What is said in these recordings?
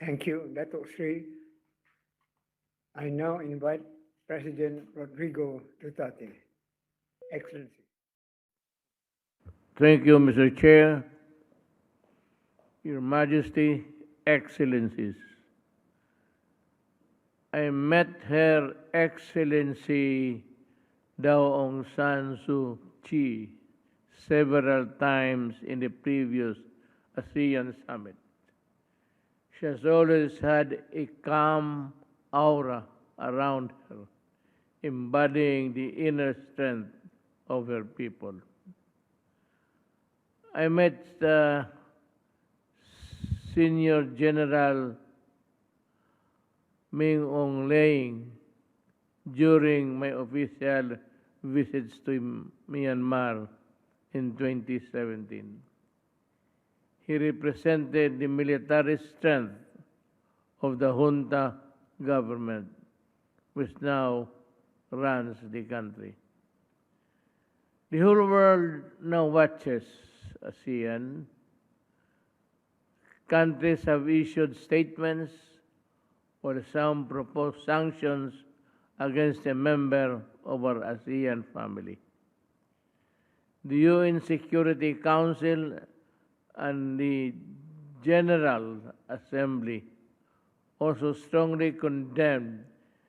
Thank you, Dato' Sri. I now invite President Rodrigo Duterte. Excellency. Thank you, Mr. Chair, Your Majesty, Excellencies. I met Her Excellency Daw Aung San Suu Kyi several times in the previous ASEAN Summit. She has always had a calm aura around her, embodying the inner strength of her people. I met Senior General Min Aung Hlaing during my official visits to Myanmar in 2017. He represented the military strength of the junta government, which now runs the country. The whole world now watches ASEAN. Countries have issued statements or some proposed sanctions against a member of our ASEAN family. The UN Security Council and the General Assembly also strongly condemned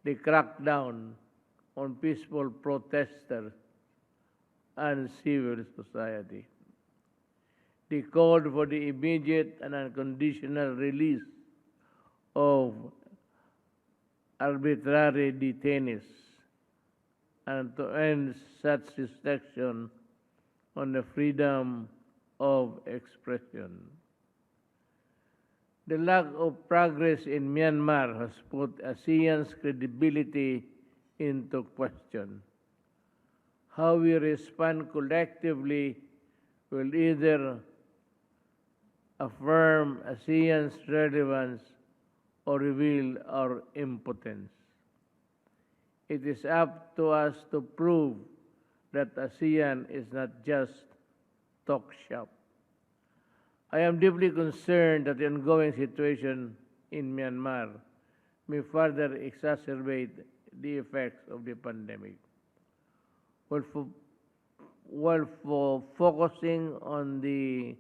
the crackdown on peaceful protesters and civil society. They called for the immediate and unconditional release of arbitrary detainees and to end such restriction on the freedom of expression. The lack of progress in Myanmar has put ASEAN's credibility into question. How we respond collectively will either affirm ASEAN's relevance or reveal our impotence. It is up to us to prove that ASEAN is not just talk shop. I am deeply concerned that the ongoing situation in Myanmar may further exacerbate the effects of the pandemic. While focusing on the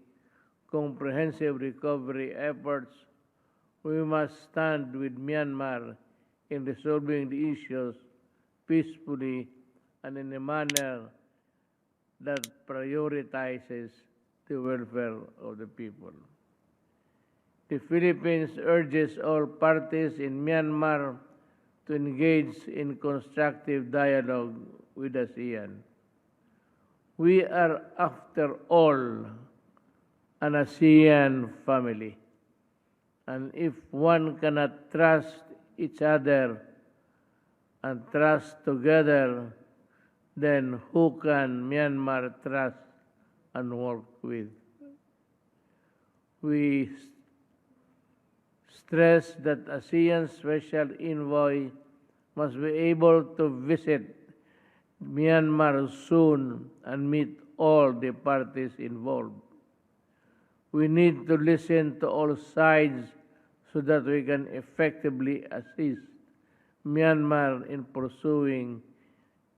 comprehensive recovery efforts, we must stand with Myanmar in resolving the issues peacefully and in a manner that prioritizes the welfare of the people. The Philippines urges all parties in Myanmar to engage in constructive dialogue with ASEAN. We are, after all, an ASEAN family. And if one cannot trust each other and trust together, then who can Myanmar trust and work with? We stress that ASEAN Special Envoy must be able to visit Myanmar soon and meet all the parties involved. We need to listen to all sides so that we can effectively assist Myanmar in pursuing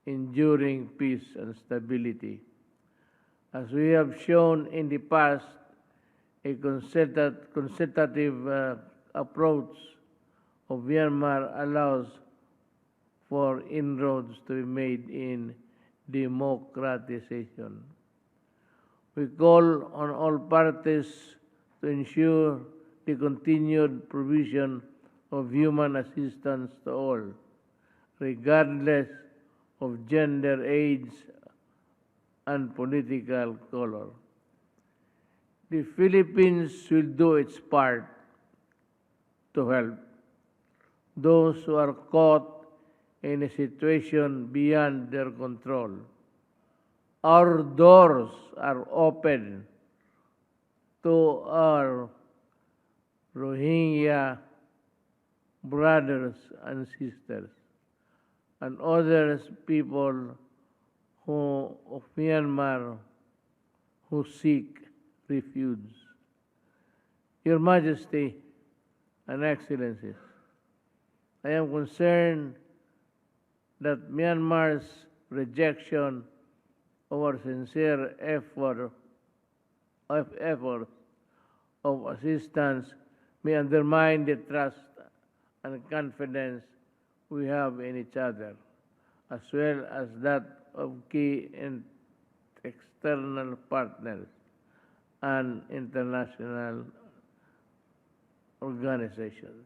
enduring peace and stability. As we have shown in the past, a consultative approach of Myanmar allows for inroads to be made in democratization. We call on all parties to ensure the continued provision of human assistance to all, regardless of gender, age, and political color. The Philippines will do its part to help those who are caught in a situation beyond their control. Our doors are open to our Rohingya brothers and sisters and other people of Myanmar who seek refuge. Your Majesty, and Excellencies, I am concerned that Myanmar's rejection of our sincere effort of assistance may undermine the trust and confidence we have in each other, as well as that of key and external partners and international organizations.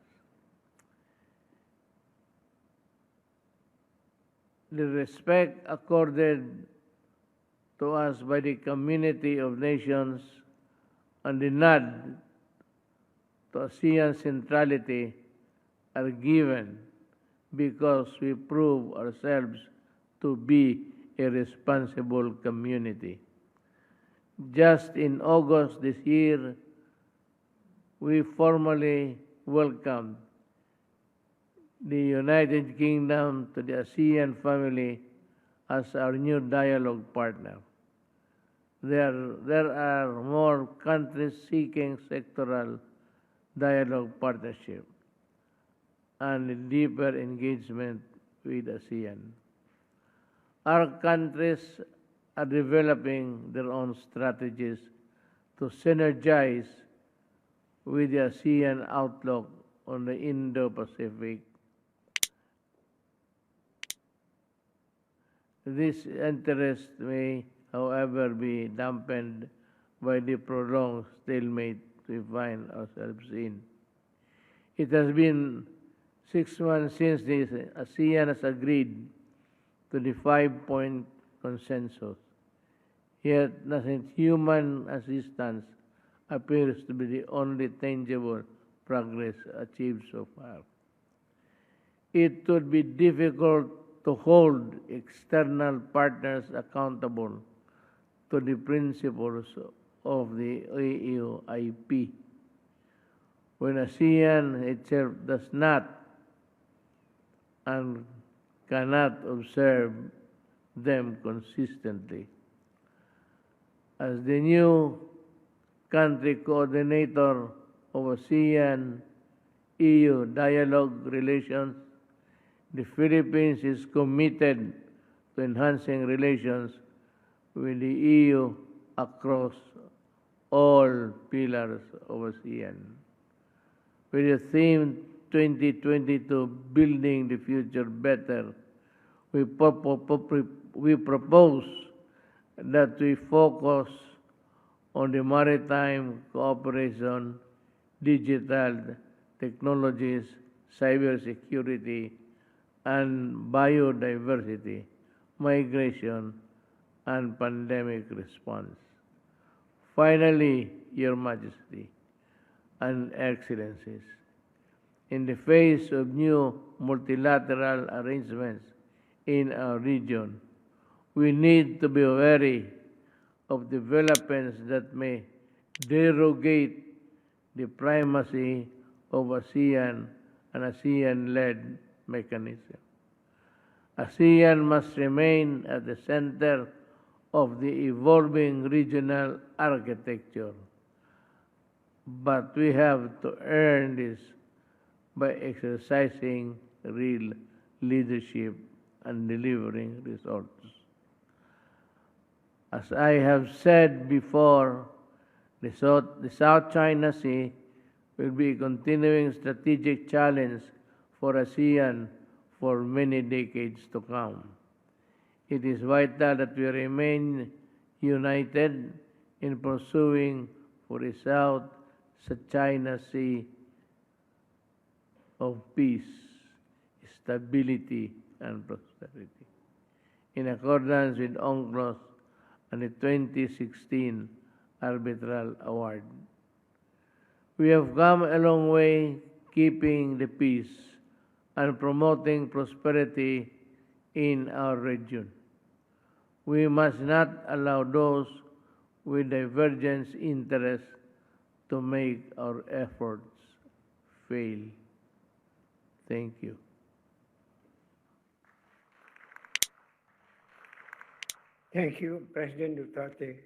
The respect accorded to us by the community of nations and the nod to ASEAN centrality are given because we prove ourselves to be a responsible community. Just in August this year, we formally welcomed the United Kingdom to the ASEAN family as our new dialogue partner. There are more countries seeking sectoral dialogue partnership and deeper engagement with ASEAN. Our countries are developing their own strategies to synergize with the ASEAN outlook on the Indo-Pacific. This interest may, however, be dampened by the prolonged stalemate we find ourselves in. It has been 6 months since the ASEAN has agreed to the 5-point consensus, yet nothing human assistance appears to be the only tangible progress achieved so far. It would be difficult to hold external partners accountable to the principles of the AUIP when ASEAN itself does not and cannot observe them consistently. As the new country coordinator of ASEAN-EU dialogue relations, the Philippines is committed to enhancing relations with the EU across all pillars of ASEAN. With the theme 2022, Building the Future Better, we propose that we focus on the maritime cooperation, digital technologies, cybersecurity, and biodiversity, migration, and pandemic response. Finally, Your Majesty and Excellencies, in the face of new multilateral arrangements in our region, we need to be wary of developments that may derogate the primacy of ASEAN and ASEAN-led mechanism. ASEAN must remain at the center of the evolving regional architecture, but we have to earn this by exercising real leadership and delivering results. As I have said before, the South China Sea will be a continuing strategic challenge for ASEAN for many decades to come. It is vital that we remain united in pursuing for a South China Sea of peace, stability, and prosperity, in accordance with UNCLOS and the 2016 Arbitral Award. We have come a long way keeping the peace and promoting prosperity in our region. We must not allow those with divergent interests to make our efforts fail. Thank you. Thank you, President Duterte.